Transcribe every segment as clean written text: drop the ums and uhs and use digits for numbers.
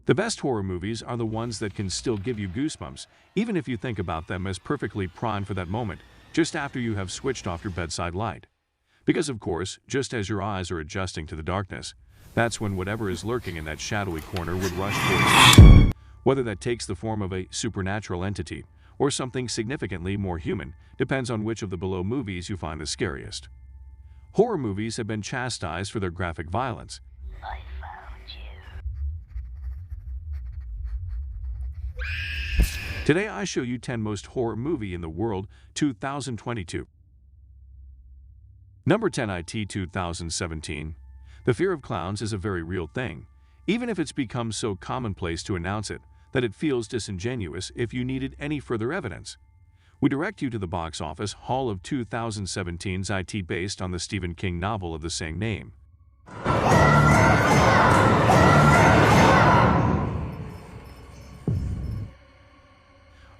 The best horror movies are the ones that can still give you goosebumps, even if you think about them as perfectly primed for that moment, just after you have switched off your bedside light. Because of course, just as your eyes are adjusting to the darkness, that's when whatever is lurking in that shadowy corner would rush towards you. Whether that takes the form of a supernatural entity or something significantly more human depends on which of the below movies you find the scariest. Horror movies have been chastised for their graphic violence. I found you. Today I show you 10 most horror movie in the world 2022. Number 10 IT 2017. The fear of clowns is a very real thing, even if it's become so commonplace to announce it that it feels disingenuous if you needed any further evidence. We direct you to the box office haul of 2017's IT based on the Stephen King novel of the same name.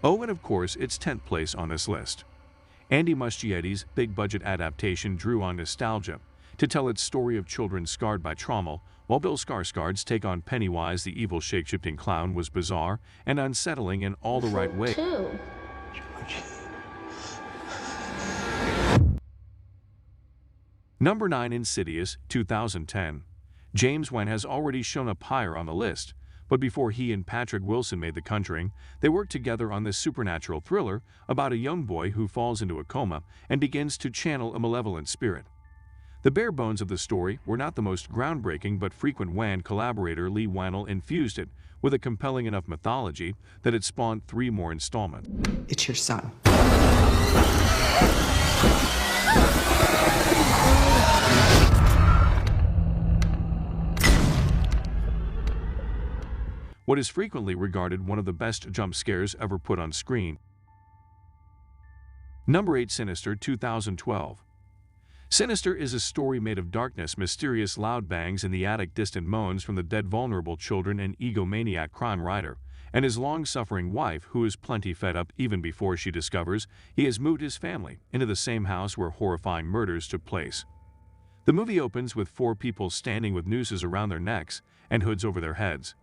Oh, and of course, it's 10th place on this list. Andy Muschietti's big-budget adaptation drew on nostalgia to tell its story of children scarred by trauma, while Bill Skarsgård's take on Pennywise the evil shape-shifting clown was bizarre and unsettling in all the right ways. Number 9 Insidious 2010. James Wan has already shown up higher on the list, but before he and Patrick Wilson made The Conjuring, they worked together on this supernatural thriller about a young boy who falls into a coma and begins to channel a malevolent spirit. The bare bones of the story were not the most groundbreaking, but frequent Wan collaborator Lee Wannell infused it with a compelling enough mythology that it spawned 3 more installments. It's your son. What is frequently regarded one of the best jump scares ever put on screen. Number 8 Sinister 2012. Sinister is a story made of darkness, mysterious loud bangs in the attic, distant moans from the dead vulnerable children, and egomaniac crime writer and his long-suffering wife who is plenty fed up even before she discovers he has moved his family into the same house where horrifying murders took place. The movie opens with 4 people standing with nooses around their necks and hoods over their heads.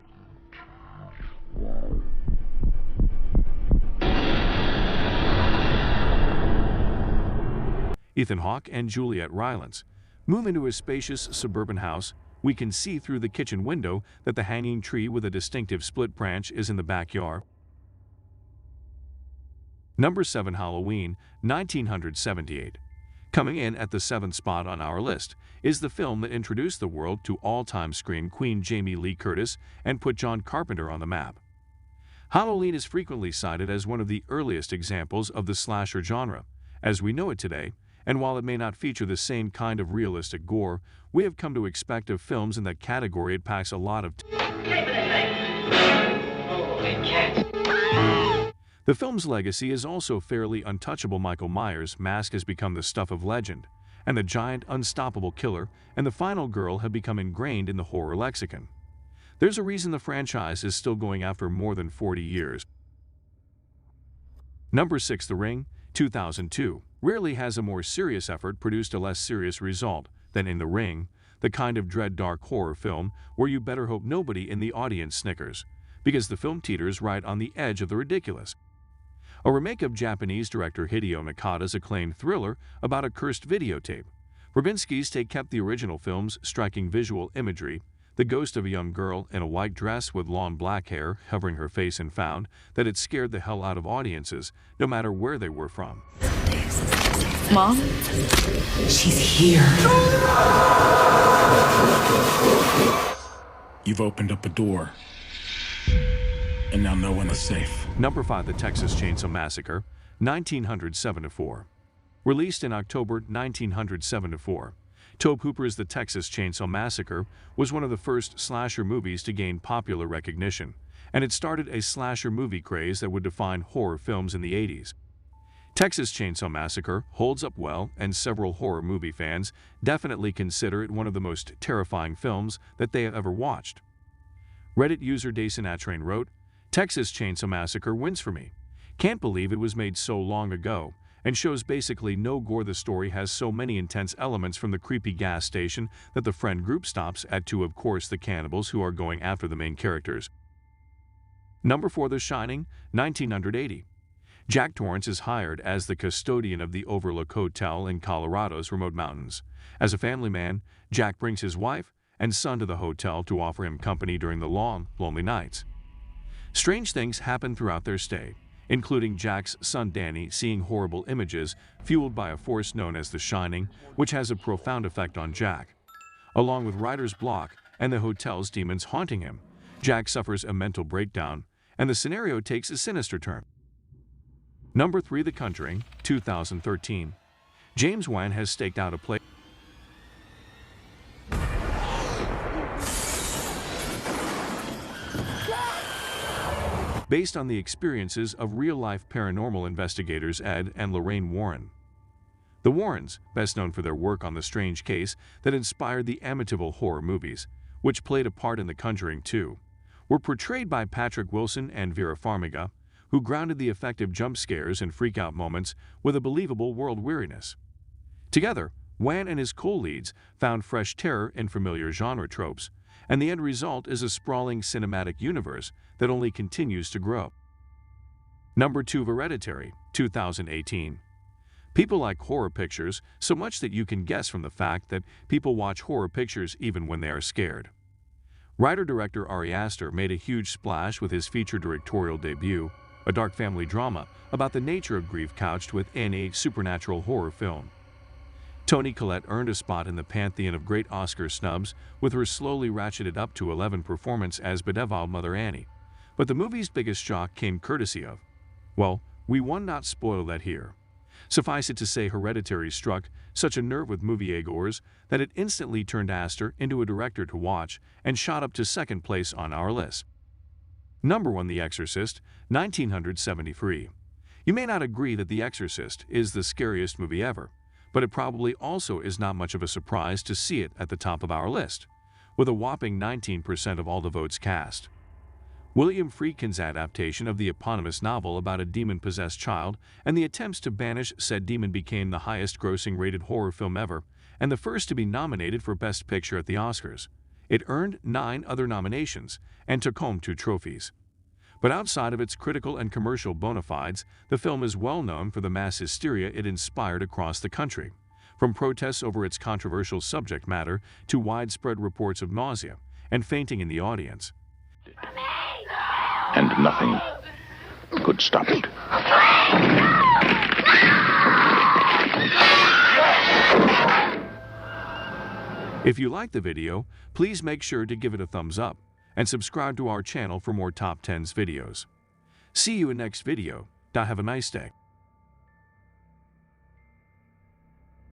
Ethan Hawke and Juliet Rylance move into a spacious suburban house. We can see through the kitchen window that the hanging tree with a distinctive split branch is in the backyard. Number 7 Halloween 1978. Coming in at the 7th spot on our list is the film that introduced the world to all-time scream queen Jamie Lee Curtis and put John Carpenter on the map. Halloween is frequently cited as one of the earliest examples of the slasher genre, as we know it today, and while it may not feature the same kind of realistic gore we have come to expect of films in that category, it packs a lot of The film's legacy is also fairly untouchable. Michael Myers' mask has become the stuff of legend, and the giant, unstoppable killer and the final girl have become ingrained in the horror lexicon. There's a reason the franchise is still going after more than 40 years. Number 6 The Ring 2002. Rarely has a more serious effort produced a less serious result than in The Ring, the kind of dread dark horror film where you better hope nobody in the audience snickers, because the film teeters right on the edge of the ridiculous. A remake of Japanese director Hideo Nakata's acclaimed thriller about a cursed videotape. Verbinski's take kept the original film's striking visual imagery, the ghost of a young girl in a white dress with long black hair covering her face, and found that it scared the hell out of audiences, no matter where they were from. Mom? She's here. You've opened up a door, and now no one is safe. Number 5 The Texas Chainsaw Massacre 1974. Released in October 1974, Tobe Hooper's The Texas Chainsaw Massacre was one of the first slasher movies to gain popular recognition, and it started a slasher movie craze that would define horror films in the 80s. Texas Chainsaw Massacre holds up well, and several horror movie fans definitely consider it one of the most terrifying films that they have ever watched. Reddit user Daysonatrain wrote, "Texas Chainsaw Massacre wins for me. Can't believe it was made so long ago, and shows basically no gore. The story has so many intense elements, from the creepy gas station that the friend group stops at to, of course, the cannibals who are going after the main characters. Number 4. The Shining, 1980. Jack Torrance is hired as the custodian of the Overlook Hotel in Colorado's remote mountains. As a family man, Jack brings his wife and son to the hotel to offer him company during the long, lonely nights. Strange things happen throughout their stay, including Jack's son Danny seeing horrible images fueled by a force known as the Shining, which has a profound effect on Jack. Along with writer's block and the hotel's demons haunting him, Jack suffers a mental breakdown, and the scenario takes a sinister turn. Number 3. The Conjuring, 2013. James Wan has staked out a place based on the experiences of real-life paranormal investigators Ed and Lorraine Warren. The Warrens, best known for their work on the strange case that inspired the Amityville horror movies, which played a part in The Conjuring 2, were portrayed by Patrick Wilson and Vera Farmiga, who grounded the effective jump scares and freak-out moments with a believable world weariness. Together, Wan and his co-leads found fresh terror in familiar genre tropes, and the end result is a sprawling cinematic universe that only continues to grow. Number 2. Hereditary, 2018. People like horror pictures so much that you can guess from the fact that people watch horror pictures even when they are scared. Writer-director Ari Aster made a huge splash with his feature directorial debut, a dark family drama about the nature of grief couched within a supernatural horror film. Toni Collette earned a spot in the pantheon of great Oscar snubs with her slowly ratcheted up to 11 performance as bedeviled Mother Annie. But the movie's biggest shock came courtesy of, well, we will not spoil that here. Suffice it to say, Hereditary struck such a nerve with moviegoers that it instantly turned Aster into a director to watch and shot up to second place on our list. Number 1. The Exorcist, 1973. You may not agree that The Exorcist is the scariest movie ever, but it probably also is not much of a surprise to see it at the top of our list, with a whopping 19% of all the votes cast. William Friedkin's adaptation of the eponymous novel about a demon-possessed child and the attempts to banish said demon became the highest-grossing rated horror film ever and the first to be nominated for Best Picture at the Oscars. It earned 9 other nominations and took home 2 trophies. But outside of its critical and commercial bona fides, the film is well known for the mass hysteria it inspired across the country, from protests over its controversial subject matter to widespread reports of nausea and fainting in the audience. And nothing could stop it. If you liked the video, please make sure to give it a thumbs up and subscribe to our channel for more Top 10s videos. See you in next video. Have a nice day.